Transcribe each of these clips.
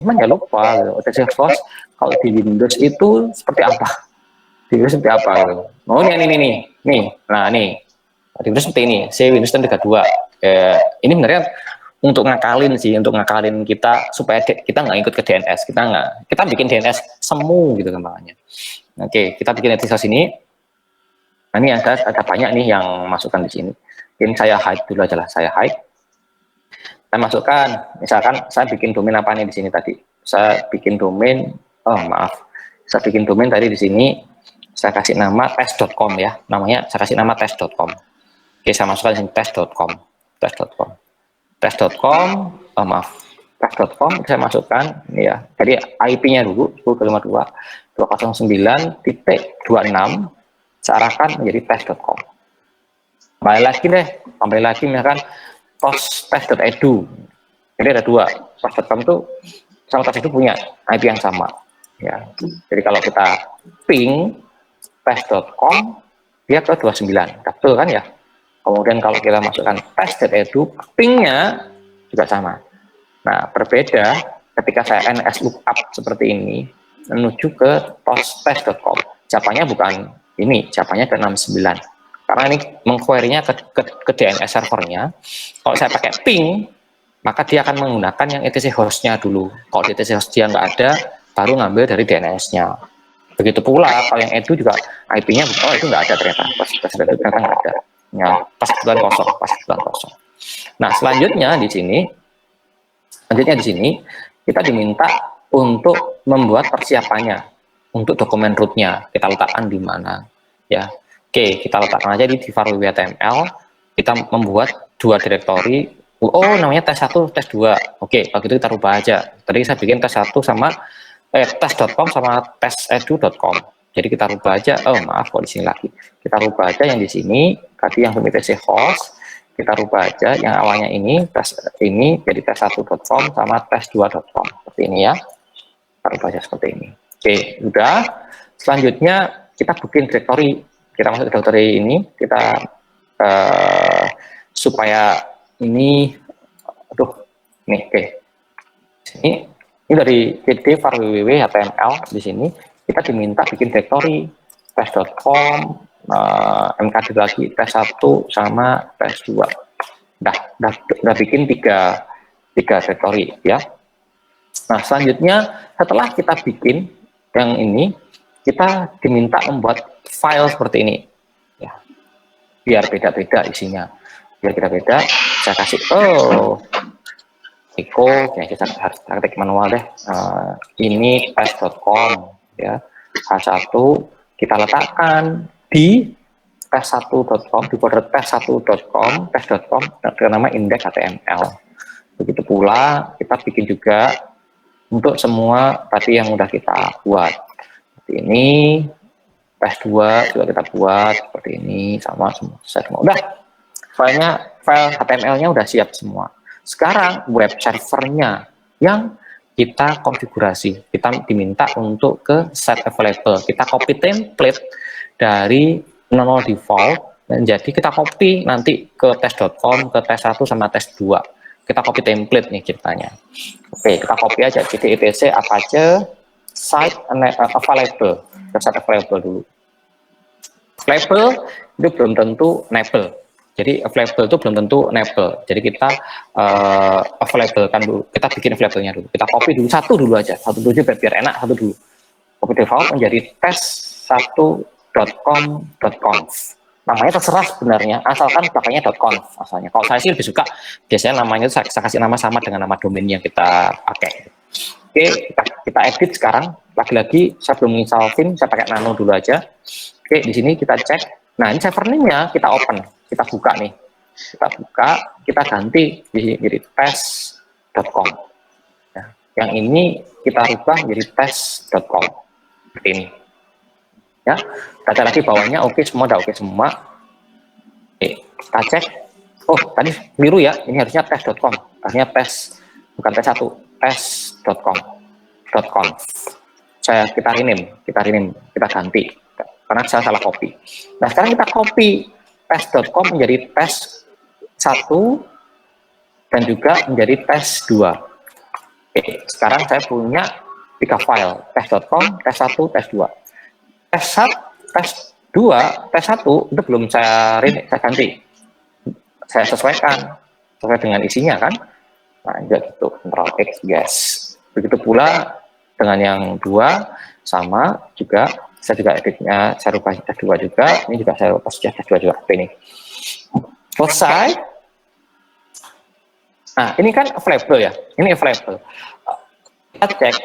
Cuman ya lupa gitu. OTC host kalau di Windows itu seperti apa? Di Windows seperti apa gitu. Oh nih. Nah nih. Di Windows seperti ini. Windows 32. Ini sebenarnya untuk ngakalin kita supaya kita nggak ikut ke DNS. Kita bikin DNS semu gitu gampangannya. Oke, kita bikin etisode sini. Nah, ini ada banyak nih yang masukkan di sini. Mungkin saya hide dulu aja lah, saya hide. Saya masukkan, misalkan saya bikin domain apa nih di sini tadi. Saya bikin domain, saya bikin domain tadi di sini. Saya kasih nama test.com ya, namanya saya kasih nama test.com. Oke, saya masukkan di sini test.com, test.com saya masukkan ini ya. Jadi IP-nya dulu 10.52.209.26 saya arahkan menjadi test.com. Kembali lagi misalkan test.edu. Jadi ada dua, test.com itu sama test.edu punya IP yang sama ya. Jadi kalau kita ping test.com dia ke 29, betul kan ya. Kemudian kalau kita masukkan test.edu, pingnya juga sama. Nah, berbeda ketika saya ns lookup seperti ini menuju ke test.com. Jawabannya bukan ini, jawabannya ke 69. Karena ini mengquery-nya ke DNS servernya. Kalau saya pakai ping, maka dia akan menggunakan yang etc host-nya dulu. Kalau di etc host dia nggak ada, baru ngambil dari DNS-nya. Begitu pula kalau yang edu juga IP-nya, itu nggak ada ternyata. Ternyata nggak ada. Ya, pas kebetulan kosong. Nah, selanjutnya di sini kita diminta untuk membuat persiapannya untuk dokumen root-nya. Kita letakkan di mana ya. Oke, kita letakkan aja di var.www.html. Kita membuat dua direktori. Namanya tes1, tes2. Oke, kalau gitu kita rubah aja. Tadi saya bikin tes1 sama tes.com sama tesedu.com. Jadi kita rubah aja. Kok di sini lagi. Kita rubah aja yang di sini. Tadi yang etc host. Kita rubah aja yang awalnya ini tes ini jadi tes1.com sama tes2.com. Seperti ini ya. Kita rubah aja seperti ini. Oke, udah. Selanjutnya kita bikin direktori. Kita masuk ke direktori ini. Kita supaya ini, ini dari PD var.www.html di sini kita diminta bikin direktori tes.com, mkd lagi tes1 sama tes2. Udah bikin tiga direktori ya. Nah, selanjutnya setelah kita bikin yang ini, kita diminta membuat file seperti ini ya. Biar beda-beda isinya. Biar beda-beda, saya kasih ya kita harus ketik manual deh. Ini tes.com ya. H1 kita letakkan di tes1.com, di folder tes1.com, tes.com dengan nama index.html. Begitu pula kita bikin juga untuk semua tadi yang udah kita buat. Seperti ini, tes2 juga kita buat seperti ini, sama semua. Udah, file HTML-nya udah siap semua. Sekarang web servernya yang kita konfigurasi, kita diminta untuk ke set available. Kita copy template dari normal default, dan jadi kita copy nanti ke tes.com, ke tes1 sama tes2. Kita copy template nih ceritanya. Oke, kita copy aja. Jadi etc apa aja site available, ke site available dulu. Available itu belum tentu enable. Jadi available itu belum tentu enable. Jadi kita available kan dulu. Kita bikin available-nya dulu. Kita copy dulu satu dulu aja biar enak, satu dulu. Copy default menjadi tes1.com.conf. Namanya terserah sebenarnya, asalkan pakainya .conf asalnya. Kalau saya sih lebih suka biasanya namanya itu saya kasih nama sama dengan nama domain yang kita pakai. Oke, kita edit sekarang. Lagi-lagi saya belum install Vim, saya pakai nano dulu aja. Oke, di sini kita cek. Nah, ini server name-nya kita open. Kita buka nih, kita ganti di jadi tes.com ya. Yang ini kita rubah menjadi tes.com seperti ini ya. Kita lagi bawahnya oke semua, udah oke semua. Kita cek, tadi biru ya, ini harusnya tes.com, harusnya tes, bukan tes1, tes.com. Kita rename, kita ganti karena saya salah copy. Nah, sekarang kita copy tes.com menjadi tes1 dan juga menjadi tes2. Oke, sekarang saya punya 3 file, tes.com, tes1, tes2. Tes1, tes2, tes1 itu belum saya ganti. Saya sesuaikan sesuai dengan isinya kan. Lanjut itu Ctrl X, yes. Begitu pula dengan yang 2 sama juga, saya juga editnya saya rubah tes2 juga, ini juga saya rubah tes2 juga. Ini selesai. Nah, ini kan available ya, ini available. Kita cek,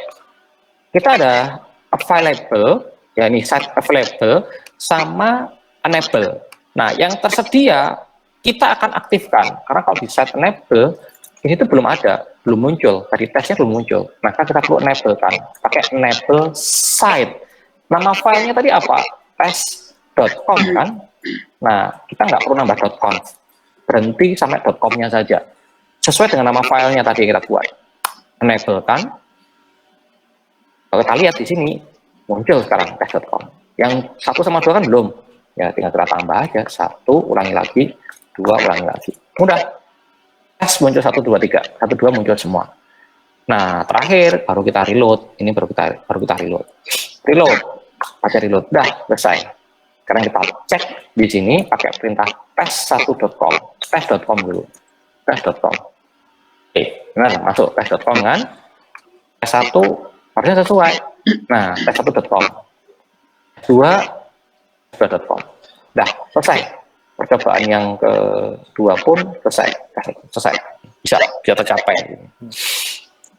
kita ada available, ya ini set available sama enable. Nah, yang tersedia kita akan aktifkan, karena kalau di set enable ini tuh belum ada, belum muncul, tadi tesnya belum muncul, maka kita perlu enable kan, pakai enable site. Nama filenya tadi apa? Test.com kan. Nah, kita nggak perlu nambah .com, berhenti sampai .com-nya saja, sesuai dengan nama filenya tadi yang kita buat. Enable kan. Kalau kita lihat di sini muncul sekarang tes.com. Yang 1 sama 2 kan belum. Ya tinggal kita tambah aja, 1 ulangi lagi, 2 ulangi lagi. Mudah. Tes muncul 1 2 3, 1 2 muncul semua. Nah, terakhir baru kita reload. Ini baru kita reload. Reload. Pakai reload. Dah, selesai. Sekarang kita cek di sini pakai perintah tes1.com. Tes.com dulu. Tes.com. Oke, benar masuk tes.com kan? Tes1 harusnya sesuai. Nah, tes1.com. tes2 tes2.com. Dah, selesai. Percobaan yang kedua pun selesai. Bisa tercapai.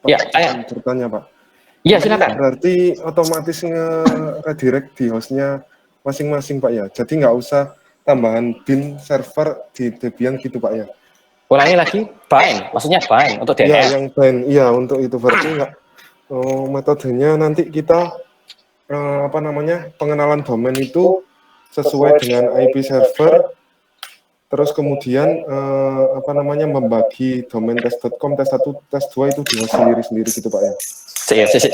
Pak, Ya, saya bertanya Pak. Iya, silakan. Berarti otomatis nge-redirect di hostnya masing-masing Pak ya. Jadi nggak usah tambahan bin server di Debian gitu Pak ya. Ulangi lagi, bind, maksudnya bind untuk DNS. Iya, yang bind, iya untuk itu berarti nggak. Metodenya nanti kita apa namanya pengenalan domain itu sesuai dengan IP server. Terus kemudian apa namanya membagi domain tes.com, tes1, tes2 itu dengan sendiri-sendiri gitu Pak ya.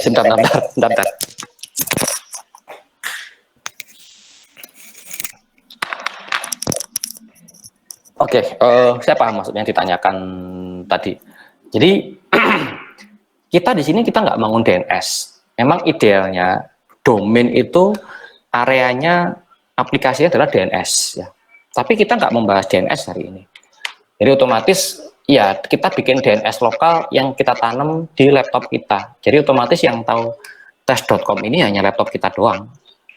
Sebentar. Oke, saya paham maksudnya yang ditanyakan tadi. Jadi kita di sini kita nggak bangun DNS. Memang idealnya domain itu areanya aplikasinya adalah DNS ya. Tapi kita nggak membahas DNS hari ini. Jadi otomatis ya kita bikin DNS lokal yang kita tanam di laptop kita. Jadi otomatis yang tahu tes.com ini hanya laptop kita doang.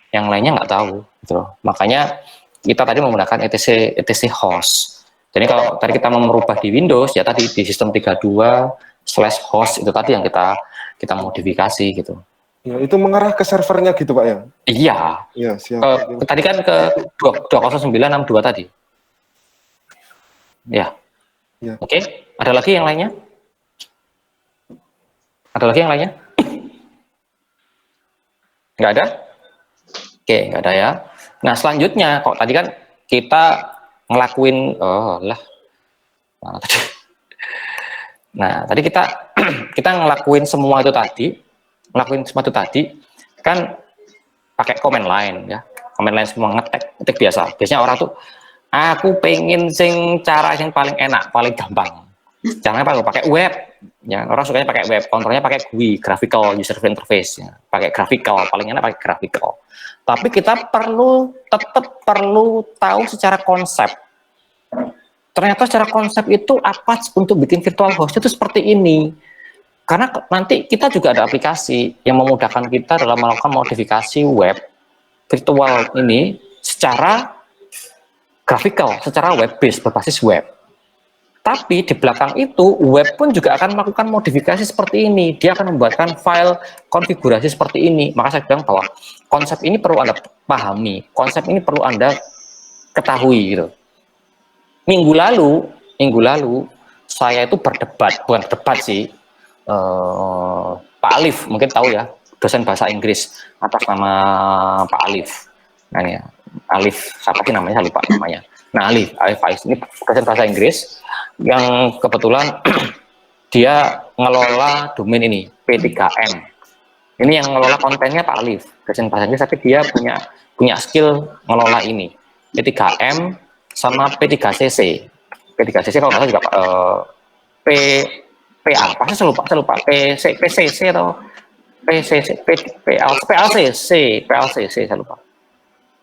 Yang lainnya nggak tahu gitu loh. Makanya kita tadi menggunakan etc host. Jadi kalau tadi kita mau merubah di Windows ya tadi di sistem 32/host itu tadi yang kita modifikasi gitu. Ya, itu mengarah ke servernya gitu Pak ya? Iya. Ya, siap. Tadi kan ke 20962 tadi. Ya. Oke. Ada lagi yang lainnya? Nggak ada? Oke, nggak ada ya. Nah, selanjutnya, kok tadi kan kita ngelakuin, Nah, tadi kita ngelakuin semua itu tadi, kan pakai command line ya. Command line semua ngetik biasa. Biasanya orang tuh, aku pengen cara yang paling enak, paling gampang. Jangan pakai web. Ya, orang sukanya pakai web, kontrolnya pakai GUI, graphical user interface ya. Pakai graphical, paling enak pakai graphical. Tapi kita tetap perlu tahu secara konsep. Ternyata secara konsep itu apa untuk bikin virtual host itu seperti ini. Karena nanti kita juga ada aplikasi yang memudahkan kita dalam melakukan modifikasi web virtual ini secara graphical, secara web based, berbasis web. Tapi di belakang itu web pun juga akan melakukan modifikasi seperti ini. Dia akan membuatkan file konfigurasi seperti ini. Maka saya bilang bahwa konsep ini perlu Anda pahami, konsep ini perlu Anda ketahui gitu. Minggu lalu saya itu bukan berdebat sih, Pak Alif mungkin tahu ya, dosen bahasa Inggris atas nama Pak Alif. Nah ya, Alif siapa sih namanya, lupa namanya. Nah Alif Faiz ini dosen bahasa Inggris yang kebetulan dia ngelola domain ini P3M. Ini yang ngelola kontennya Pak Alif, dosen bahasa Inggris, tapi dia punya skill ngelola ini P3M sama P3CC. P3CC kalau nggak salah juga PA, pasti saya lupa PCC atau PCC, PLCC saya lupa.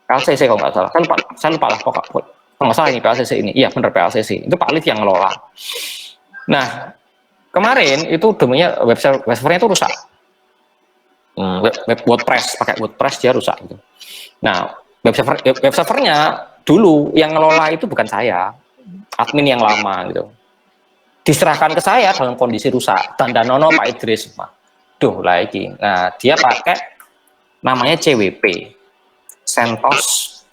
PLCC kalau nggak salah, saya lupa lah pokoknya. Kalau nggak salah ini PLCC ini, iya benar PLCC, itu Pak Alif yang ngelola. Nah, kemarin itu domainnya web servernya itu rusak. Web WordPress, pakai WordPress dia rusak gitu. Nah, web servernya dulu yang ngelola itu bukan saya, admin yang lama gitu. Diserahkan ke saya dalam kondisi rusak. Dandanono Pak Idris, duh lagi. Nah, dia pakai namanya CWP, CentOS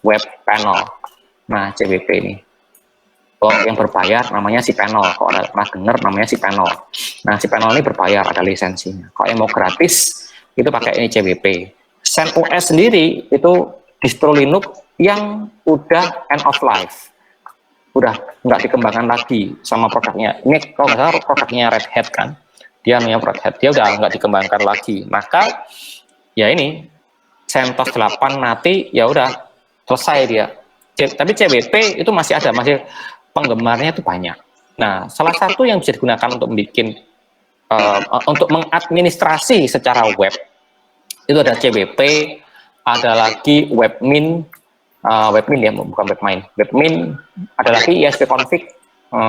Web Panel. Nah, CWP ini. Kalau yang berbayar namanya si panel. Kalau ada pernah dengar namanya si panel. Nah, si panel ini berbayar, ada lisensinya. Kalau yang mau gratis itu pakai ini CWP. CentOS sendiri itu distro Linux yang udah end of life, udah nggak dikembangkan lagi sama produknya. Ini kalau nggak salah produknya Red Hat kan, dia namanya Red Hat, dia udah nggak dikembangkan lagi. Maka ya ini CentOS 8 nanti ya udah selesai dia. Tapi CWP itu masih ada, masih penggemarnya itu banyak. Nah, salah satu yang bisa digunakan untuk bikin untuk mengadministrasi secara web itu ada CWP, ada lagi Webmin, Webmin ya, bukan Webmin, Webmin, ada lagi ISP-config,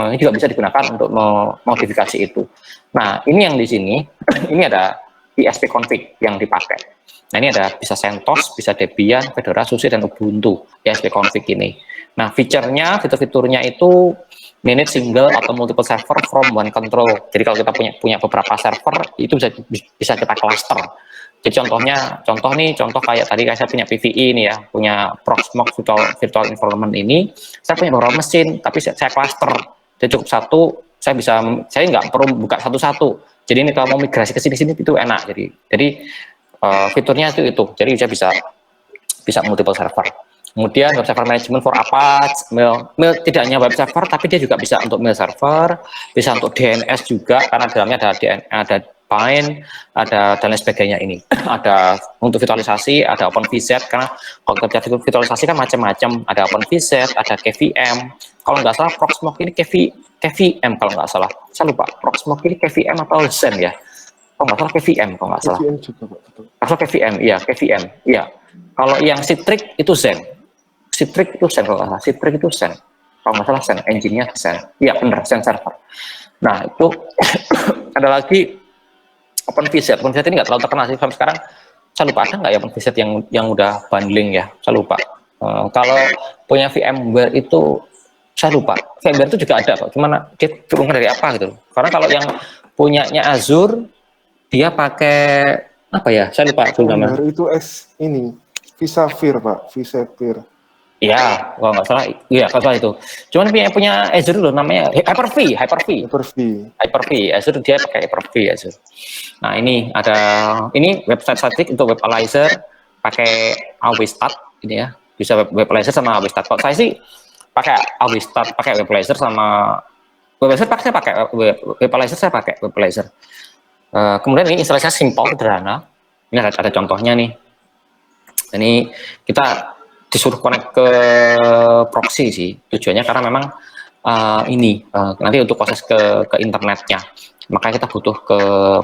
ini juga bisa digunakan untuk memodifikasi itu. Nah, ini yang di sini, ini ada ISP-config yang dipakai. Nah, ini ada bisa CentOS, bisa Debian, Fedora, SUSE, dan Ubuntu, ISP-config ini. Nah, fitur-fiturnya itu manage single atau multiple server from one control. Jadi kalau kita punya beberapa server, itu bisa kita cluster. Jadi contoh kayak tadi saya punya PVI ini ya, punya Proxmox virtual environment ini, saya punya beberapa mesin, tapi saya cluster. Jadi cukup satu, saya nggak perlu buka satu-satu. Jadi ini kalau mau migrasi ke sini itu enak. Jadi fiturnya itu. Jadi saya bisa multiple server. Kemudian web server management for Apache, mail tidak hanya web server, tapi dia juga bisa untuk mail server, bisa untuk DNS juga, karena dalamnya ada Pine, ada dan lain sebagainya ini. Ada untuk virtualisasi, ada OpenVZ, karena kalau kerja virtualisasi kan macam-macam, ada OpenVZ, ada KVM. Kalau nggak salah Proxmox ini KVM kalau nggak salah. Saya lupa, Proxmox ini KVM atau Zen ya? Kalau nggak salah KVM, kalau nggak salah. KVM juga, Pak. Kalau KVM, iya KVM, iya. Kalau yang Citrix itu Zen. Citrix itu Zen kalau nggak salah. Citrix itu Zen. Kalau nggak salah Zen, engine-nya Zen. Iya benar, Zen server. Nah itu ada lagi OpenVZ. OpenVZ ini nggak terlalu terkenal sih sampai sekarang. Saya lupa ada nggak ya OpenVZ yang udah bundling ya. Saya lupa. Kalau punya VMware itu saya lupa. VMware itu juga ada kok. Gimana? Dia turunkan dari apa gitu? Karena kalau yang punyanya Azure dia pakai apa ya? Saya lupa namanya. Itu ini vSphere, Pak. vSphere. Iya, kalau nggak salah, iya kalau salah itu. Cuman punya Azure loh, namanya Hyper-V. Azure dia pakai Hyper-V Azure. Nah ini ini website static untuk Webalizer pakai Awistat ini ya, bisa Webalizer sama Awistat. Kalau saya sih pakai Awistat, pakai Webalizer sama Webalizer pakai Webalizer saya pakai Webalizer. Kemudian ini instalasinya simpel, sederhana. Ini ada contohnya nih. Ini kita disuruh connect ke proxy sih tujuannya, karena memang nanti untuk proses ke internetnya, makanya kita butuh ke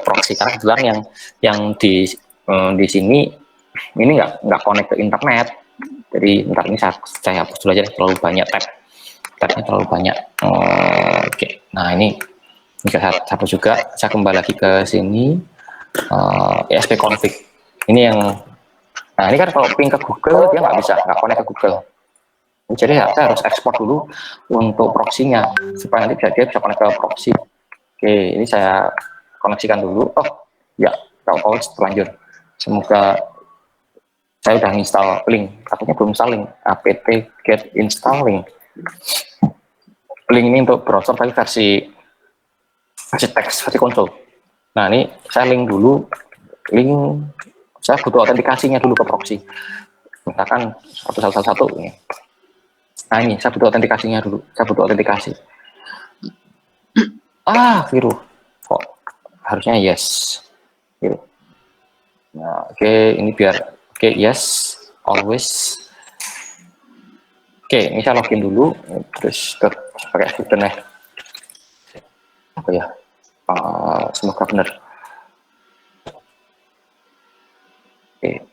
proxy, karena kebetulan yang di sini ini nggak connect ke internet. Jadi ntar ini saya hapus dulu aja deh, terlalu banyak tabnya terlalu banyak. Oke. Nah ini saya hapus juga, saya kembali lagi ke sini. ISP-config ini yang. Nah ini kan kalau ping ke Google dia nggak connect ke Google. Jadi saya harus ekspor dulu untuk proxy-nya supaya nanti dia bisa connect ke proxy. Oke, ini saya koneksikan dulu. Oh ya, kalau terlanjur. Semoga saya udah install link. Katanya belum install link. apt get install link. Link ini untuk browser tapi versi teks, versi konsol. Nah ini saya link dulu. Saya butuh autentikasinya dulu ke proxy. Misalkan satu ini. Nah ini saya butuh autentikasinya dulu. Saya butuh autentikasi. Biru. Kok harusnya yes. Biru. Nah, oke, ini biar yes, always. Oke, ini saya login dulu, terus pakai student ya. Apa ya? Semoga benar. Oke.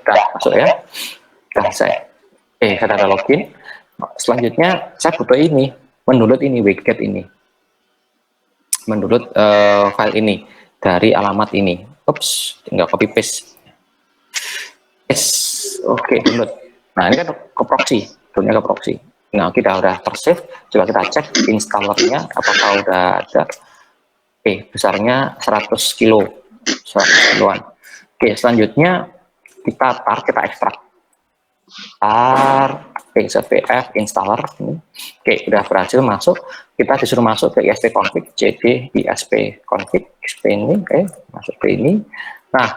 Dah masuk ya. Dah saya ada login. Selanjutnya saya butuh ini, mendownload ini, widget ini, mendownload file ini dari alamat ini. Ups, tinggal copy paste. Yes, oke, download. Nah ini kan ke proxy, downloadnya ke proxy. Nah kita udah tersave, coba kita cek installernya apakah udah ada. Besarnya 100 kilo, 100 kiloan. Selanjutnya kita ekstrak. CVF installer. Udah berhasil masuk. Kita disuruh masuk ke isp config, cd isp config, ini, masuk ke ini. Nah,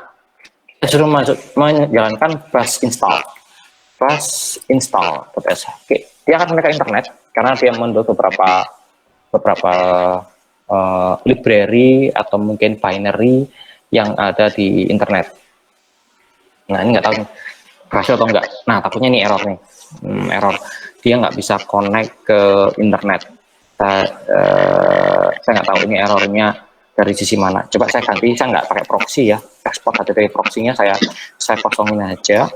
disuruh masuk menjalankan bash install.sh. Dia akan menekan internet karena dia mendownload beberapa library atau mungkin binary yang ada di internet. Nah ini nggak tahu nih berhasil atau enggak. Nah takutnya ini error nih, error dia nggak bisa connect ke internet. Saya nggak tahu ini errornya dari sisi mana. Coba saya ganti, saya nggak pakai proxy ya, export HTTP proxy-nya saya kosongin aja.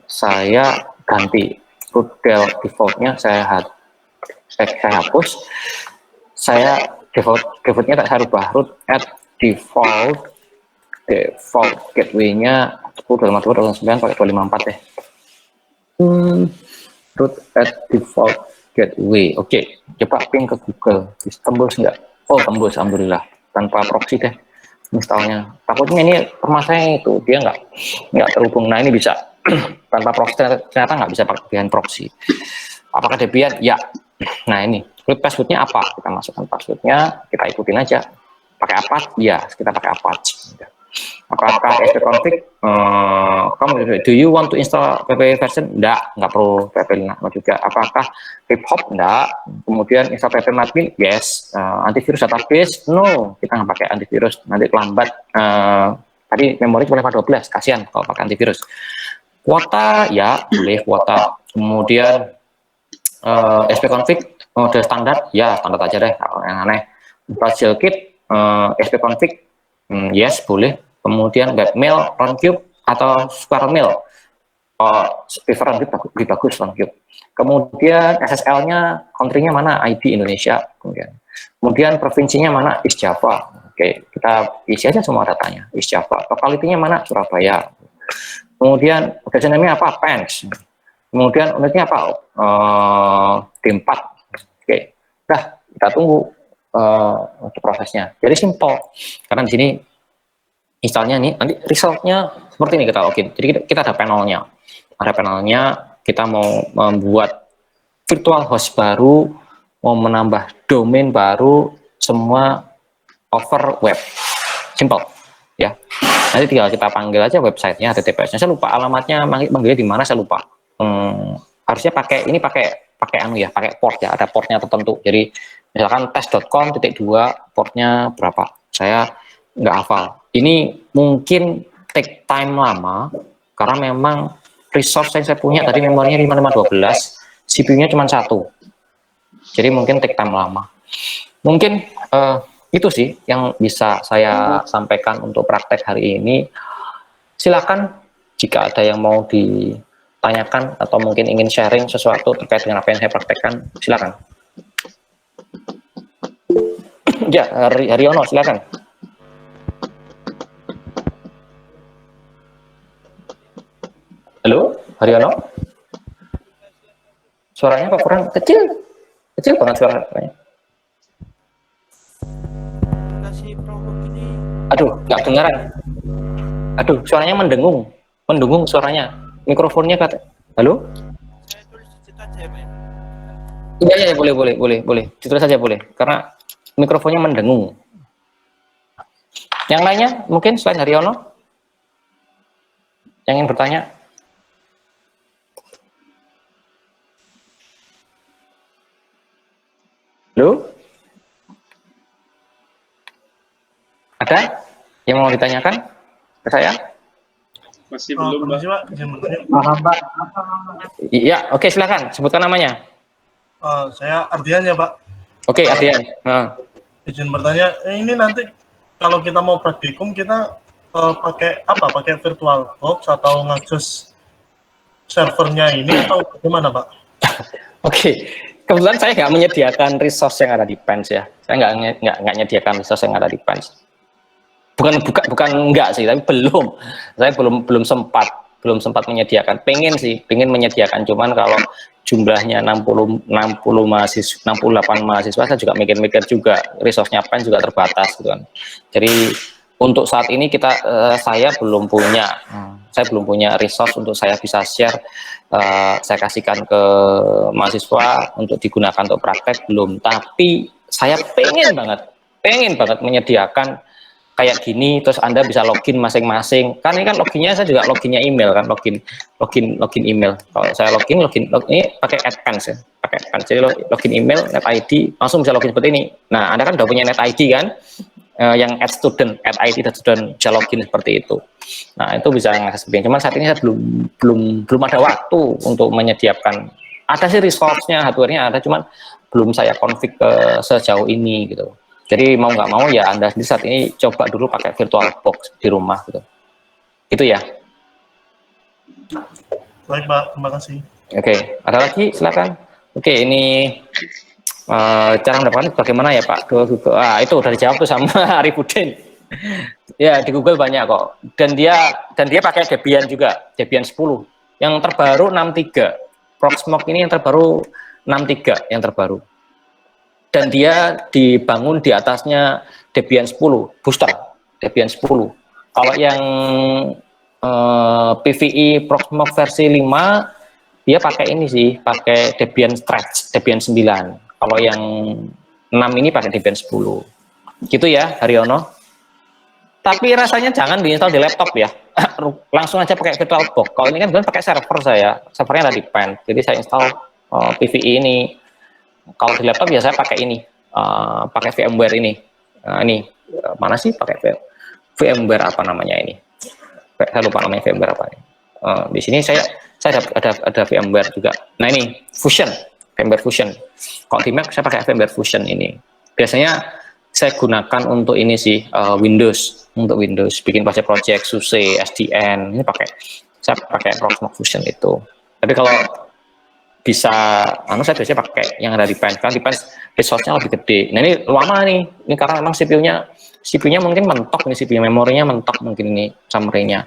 Saya ganti root default-nya saya hapus. Saya default-nya tak saya rubah, root at default gateway-nya 10.2.9 pakai 254 ya. Root at default gateway. Oke, coba ping ke Google, tembus nggak? Oh tembus, alhamdulillah, tanpa proxy deh installnya. Takutnya ini permasalahannya itu dia nggak terhubung. Nah ini bisa tanpa proxy, ternyata nggak bisa pakai dengan proxy. Apakah Debian? Ya. Nah ini root passwordnya apa? Kita masukkan passwordnya, kita ikutin aja. Pakai Apache? Ya, kita pakai Apache. Apakah isp-config? Do you want to install pp version? Nggak perlu pp juga. Apakah piphop? Nggak. Kemudian install pp admin? Yes. Antivirus database? No, kita nggak pakai antivirus, nanti lambat. Tadi memori boleh 12, kasihan kalau pakai antivirus. Kuota? Ya, boleh kuota. Kemudian isp-config mode standar? Ya, standar aja deh, yang aneh. Install kit? isp-config? Yes, boleh. Kemudian webmail, runcube atau squaremail. Prefer runcube lebih bagus runcube. Kemudian SSL-nya, country-nya mana? ID Indonesia. Kemudian provinsinya mana? East Java. Oke, kita isi aja semua datanya. East Java. Locality-nya mana? Surabaya. Kemudian version name-nya apa? Pens. Kemudian unitnya apa? D4. Oke, dah kita tunggu untuk prosesnya. Jadi simple. Karena di sini installnya nih, nanti resultnya seperti ini kita login. Jadi kita ada panelnya. Kita mau membuat virtual host baru, mau menambah domain baru, semua over web. Simple. Ya. Nanti tinggal kita panggil aja websitenya, HTTPS-nya. Saya lupa alamatnya, manggilnya di mana saya lupa. Harusnya pakai port ya, ada portnya tertentu. Jadi misalkan tes.com.2 portnya berapa? Saya nggak hafal. Ini mungkin take time lama karena memang resource yang saya punya tadi memorinya 5512, CPU-nya cuma 1. Jadi mungkin take time lama. Mungkin itu sih yang bisa saya sampaikan untuk praktek hari ini. Silakan jika ada yang mau ditanyakan atau mungkin ingin sharing sesuatu terkait dengan apa yang saya praktekkan, silakan. Ya, Haryono, silakan. Halo, Haryono? Suaranya kok kurang kecil? Kecil banget suaranya. Aduh, nggak dengaran. Aduh, suaranya mendengung suaranya. Mikrofonnya kata. Halo? Iya, boleh. Ditulis saja boleh. Karena mikrofonnya mendengung. Yang lainnya mungkin selain Haryono? Yang ingin bertanya? Halo? Ada yang mau ditanyakan ke saya? Masih belum, Pak. Iya, oke, silakan. Sebutkan namanya. Saya Ardian ya Pak. Oke, Ardian. Izin bertanya, ini nanti kalau kita mau praktikum kita pakai apa? Pakai VirtualBox atau ngakses servernya ini atau bagaimana Pak? Oke, kebetulan saya nggak menyediakan resource yang ada di Pens ya. Saya nggak menyediakan resource yang ada di Pens. Bukan enggak sih, tapi belum. Saya belum sempat menyediakan. Pengen menyediakan, cuman kalau jumlahnya 68 mahasiswa, saya juga mikir-mikir juga, resource-nya Pen juga terbatas gitu kan. Jadi untuk saat ini saya belum punya resource untuk saya bisa share, saya kasihkan ke mahasiswa untuk digunakan untuk praktek belum. Tapi saya pengen banget menyediakan kayak gini, terus Anda bisa login masing-masing. Kan ini kan loginnya saya juga loginnya email kan, login email. Kalau saya login ini pakai AdPens ya, pakai AdPens. Jadi login email, net ID, langsung bisa login seperti ini. Nah, Anda kan udah punya net ID kan, yang @student, @id.student bisa login seperti itu. Nah, itu bisa ngakses seperti ini. Cuman saat ini saya belum ada waktu untuk menyediakan. Ada sih resource-nya, hardware-nya ada, cuman belum saya config ke sejauh ini gitu. Jadi mau nggak mau ya Anda sendiri saat ini coba dulu pakai VirtualBox di rumah gitu. Itu ya. Baik Pak, terima kasih. Oke, ada lagi silakan. Oke, ini cara mendapatkan bagaimana ya Pak? Itu udah dijawab tuh sama Arifudin. Ya di Google banyak kok. Dan dia pakai Debian juga, Debian 10. Yang terbaru 63. Proxmox ini yang terbaru 63 yang terbaru. Dan dia dibangun di atasnya Debian 10 booster, Debian 10. Kalau yang PVE Proxmox versi 5 dia pakai ini sih, pakai Debian Stretch, Debian 9. Kalau yang 6 ini pakai Debian 10. Gitu ya, Haryono. Tapi rasanya jangan diinstal di laptop ya. Langsung aja pakai VirtualBox. Kalau ini kan pakai server servernya ada di Pen. Jadi saya install PVE ini. Kalau di laptop ya saya pakai ini, pakai VMware ini. Ini mana sih pakai VMware apa namanya ini? Saya lupa namanya VMware apa ini. Di sini saya ada VMware juga. Nah ini VMware Fusion. Kalau di Mac saya pakai VMware Fusion ini. Biasanya saya gunakan untuk ini sih Windows, bikin project SUSE, SDN. Ini saya pakai Proxmox Fusion itu. Tapi kalau bisa, saya biasanya pakai yang ada di Pen, kan di Pen resource-nya lebih gede. Nah ini lama nih, ini karena memang CPU-nya mungkin mentok nih, CPU memorinya mentok mungkin ini, summary-nya.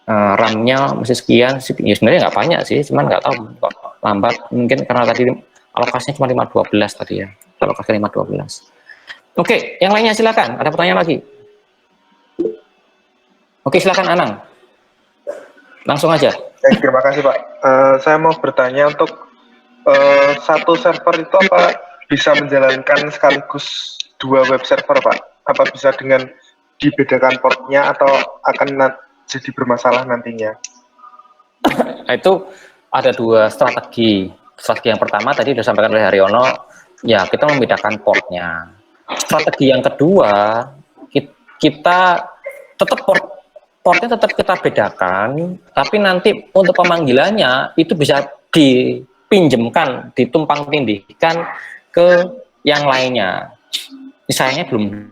RAM-nya masih sekian, CPU sebenarnya nggak banyak sih, cuman nggak tahu kok lambat, mungkin karena tadi alokasinya cuma 512 tadi ya, alokasi 512. Oke, yang lainnya silakan, ada pertanyaan lagi? Oke, silakan Anang. Langsung aja. Terima kasih Pak. Saya mau bertanya untuk satu server itu apa bisa menjalankan sekaligus 2 web server Pak? Apa bisa dengan dibedakan portnya atau akan jadi bermasalah nantinya? Itu ada 2 strategi. Strategi yang pertama tadi sudah disampaikan oleh Haryono, ya kita membedakan portnya. Strategi yang kedua, kita tetap portnya tetap kita bedakan, tapi nanti untuk pemanggilannya itu bisa dipinjemkan, ditumpang tindihkan ke yang lainnya. Misalnya belum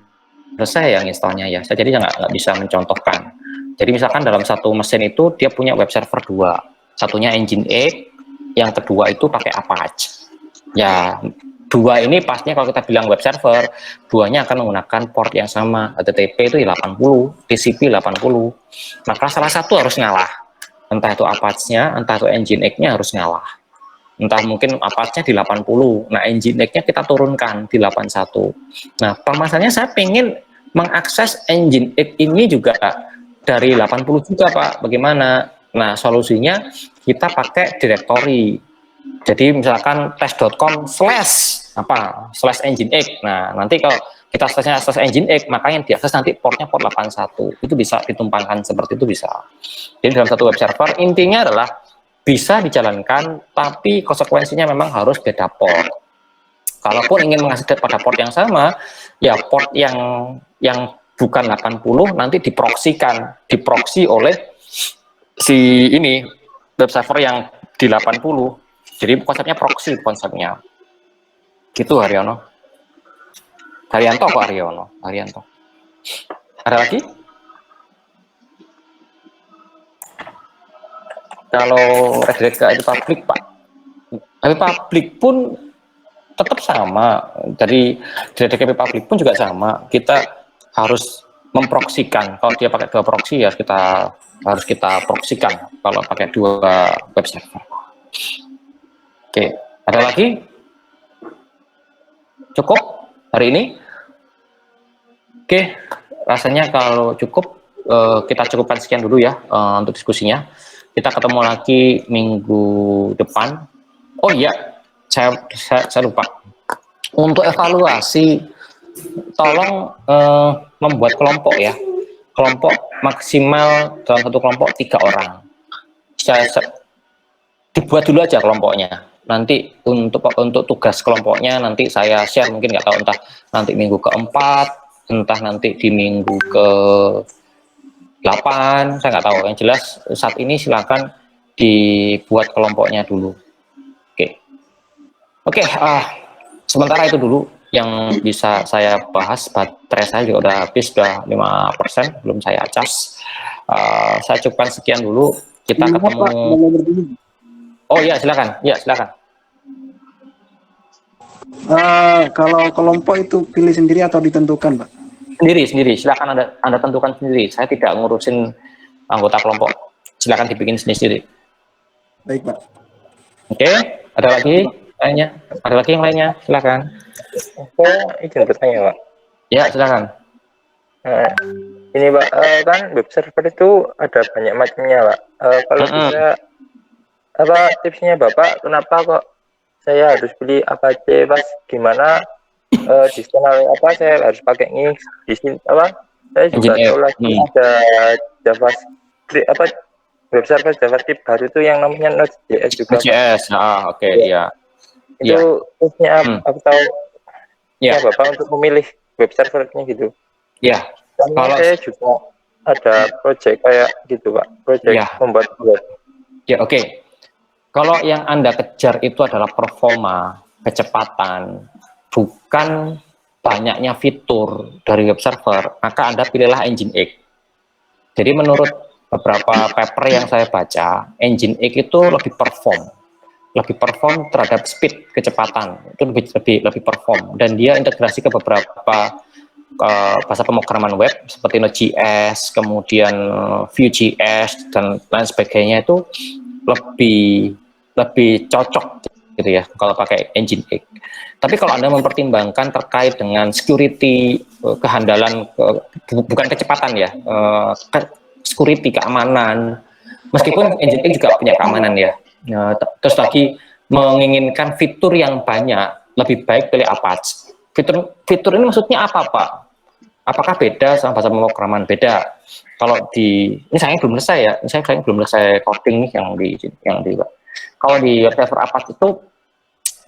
selesai yang installnya ya, saya jadi nggak bisa mencontohkan. Jadi misalkan dalam satu mesin itu dia punya web server 2, satunya Nginx, yang kedua itu pakai Apache. Ya, 2 ini pastinya kalau kita bilang web server, 2-nya akan menggunakan port yang sama, HTTP itu 80, TCP 80, maka salah satu harus ngalah, entah itu Apache-nya, entah itu Nginx-nya harus ngalah, entah mungkin Apache-nya di 80, nah Nginx-nya kita turunkan di 81. Nah permasalahannya saya pengen mengakses Nginx ini juga dari 80 juga Pak, bagaimana? Nah solusinya kita pakai directory. Jadi misalkan tes.com/Nginx. Nah, nanti kalau kita /Nginx, maka yang diakses nanti portnya port 81. Itu bisa ditumpangkan seperti itu bisa. Jadi dalam satu web server intinya adalah bisa dijalankan, tapi konsekuensinya memang harus beda port. Kalaupun ingin mengakses pada port yang sama, ya port yang bukan 80 nanti diproksi oleh si ini web server yang di 80. Jadi konsepnya proxy konsepnya. Gitu Haryanto kok Haryanto. Ada lagi? Kalau redirect itu publik Pak, tapi publik pun tetap sama. Dari redirect publik pun juga sama. Kita harus memproksikan. Kalau dia pakai 2 proxy ya harus kita proksikan. Kalau pakai 2 web server. Oke, ada lagi? Cukup hari ini? Oke, rasanya kalau cukup kita cukupkan sekian dulu ya untuk diskusinya. Kita ketemu lagi minggu depan. Oh iya, saya lupa. Untuk evaluasi, tolong membuat kelompok ya. Kelompok maksimal dalam satu kelompok 3 orang. Dibuat dulu aja kelompoknya. Nanti untuk tugas kelompoknya nanti saya share, mungkin nggak tahu entah nanti minggu keempat, entah nanti di minggu ke-8, saya nggak tahu. Yang jelas saat ini silakan dibuat kelompoknya dulu. Oke, sementara itu dulu yang bisa saya bahas. Baterai saya juga udah habis, sudah 5%, belum saya cas. Saya cukupkan sekian dulu. Kita ketemu. Oh iya, silakan. Ya, silakan. Kalau kelompok itu pilih sendiri atau ditentukan, Pak? Sendiri. Silakan Anda tentukan sendiri. Saya tidak ngurusin anggota kelompok. Silakan dibikin sendiri. Baik, Pak. Oke, ada lagi lainnya? Ada lagi yang lainnya? Silakan. Izin bertanya, Pak. Ya, silakan. Ini Pak, kan web server itu ada banyak macamnya, Pak. Kalau bisa apa tipsnya Bapak, kenapa kok saya harus beli Apache, pas gimana di channel apa saya harus pakai Nginx, di sini apa saya juga tahu lagi ada JavaScript apa web server JavaScript baru itu yang namanya Node.js juga. Node.js, oke, ya. Itu tipsnya atau ya Bapak untuk memilih web servernya gitu. Ya. Kalau saya juga ada project kayak gitu, Pak. Project membuat web. Ya, oke. Kalau yang Anda kejar itu adalah performa, kecepatan, bukan banyaknya fitur dari web server, maka Anda pilihlah Nginx. Jadi menurut beberapa paper yang saya baca, Nginx itu lebih perform terhadap speed, kecepatan, itu lebih perform, dan dia integrasi ke beberapa bahasa pemrograman web seperti Node.js, kemudian Vue.js dan lain sebagainya, itu lebih cocok gitu ya kalau pakai Nginx. Tapi kalau Anda mempertimbangkan terkait dengan security, kehandalan, bukan kecepatan ya, security, keamanan, meskipun Nginx juga punya keamanan ya, terus lagi menginginkan fitur yang banyak, lebih baik pilih Apache. Fitur ini maksudnya apa, Pak? Apakah beda sama bahasa pemrograman? Beda. Kalau ini saya belum selesai ya, saya belum selesai coding nih yang di kalau di web server Apache itu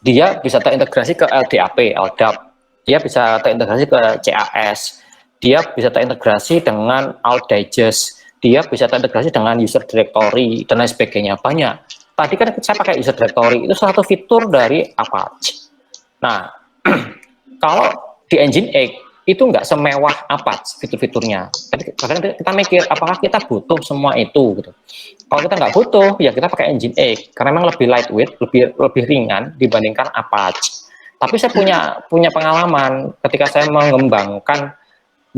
dia bisa terintegrasi ke LDAP, LDAP, dia bisa terintegrasi ke CAS, dia bisa terintegrasi dengan Alt Digest, dia bisa terintegrasi dengan user directory dan lain sebagainya. Banyak. Tadi kan saya pakai user directory, itu salah satu fitur dari Apache. Nah, kalau di Nginx itu nggak semewah Apache fitur-fiturnya. Jadi kita mikir apakah kita butuh semua itu gitu. Kalau kita nggak butuh, ya kita pakai Nginx karena memang lebih lightweight, lebih ringan dibandingkan Apache. Tapi saya punya pengalaman ketika saya mengembangkan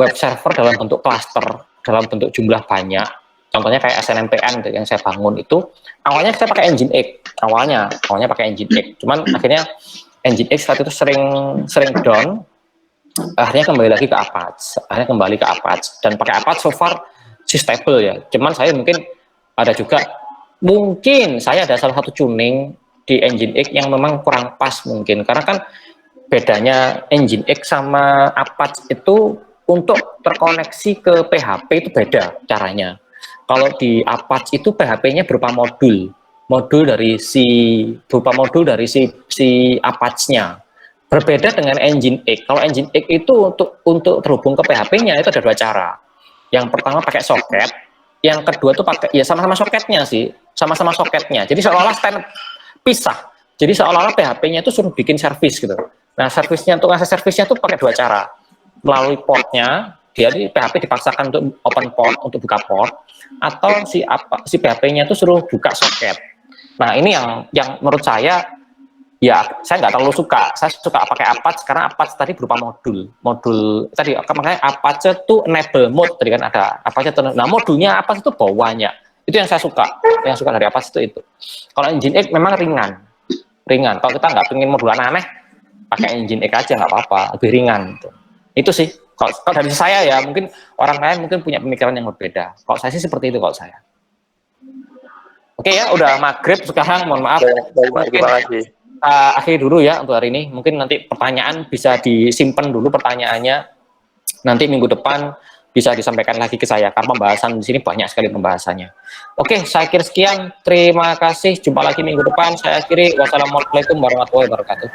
web server dalam bentuk cluster, dalam bentuk jumlah banyak. Contohnya kayak SNMPN yang saya bangun itu, awalnya saya pakai Nginx. Awalnya pakai Nginx. Cuman akhirnya Nginx saat itu sering down. Akhirnya kembali lagi ke Apache, dan pakai Apache so far sih stable ya. Cuman saya mungkin ada salah satu tuning di Nginx yang memang kurang pas mungkin, karena kan bedanya Nginx sama Apache itu untuk terkoneksi ke PHP itu beda caranya. Kalau di Apache itu PHP-nya berupa modul dari si Apache-nya. Berbeda dengan Nginx. Kalau Nginx itu untuk terhubung ke PHP-nya itu ada 2 cara. Yang pertama pakai soket, yang kedua itu pakai ya sama-sama soketnya sih, sama-sama soketnya. Jadi seolah-olah pisah. Jadi seolah-olah PHP-nya itu suruh bikin service gitu. Nah, servisnya untuk akses servisnya itu pakai 2 cara. Melalui portnya, dia di PHP dipaksakan untuk open port, untuk buka port, atau si PHP-nya itu suruh buka soket. Nah, ini yang menurut saya nggak terlalu suka. Saya suka pakai Apache karena Apache tadi berupa modul tadi, makanya Apache itu enable mode tadi kan ada Apache. Nah, modulnya Apache itu banyak. Itu yang saya suka dari Apache itu. Kalau Nginx memang ringan. Kalau kita nggak pengen modul aneh, pakai Nginx aja nggak apa-apa, lebih ringan. Itu sih. Kalau dari saya ya, mungkin orang lain mungkin punya pemikiran yang berbeda. Kalau saya sih seperti itu kalau saya. Oke ya, udah maghrib sekarang, mohon maaf. Terima kasih. Akhiri dulu ya untuk hari ini. Mungkin nanti pertanyaan bisa disimpan dulu pertanyaannya. Nanti minggu depan bisa disampaikan lagi ke saya karena pembahasan di sini banyak sekali pembahasannya. Oke, saya kira sekian. Terima kasih. Jumpa lagi minggu depan. Saya akhiri. Wassalamualaikum warahmatullahi wabarakatuh.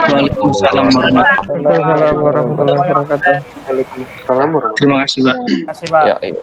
Waalaikumsalam warahmatullahi wabarakatuh. Terima kasih, Pak. Ya, iya.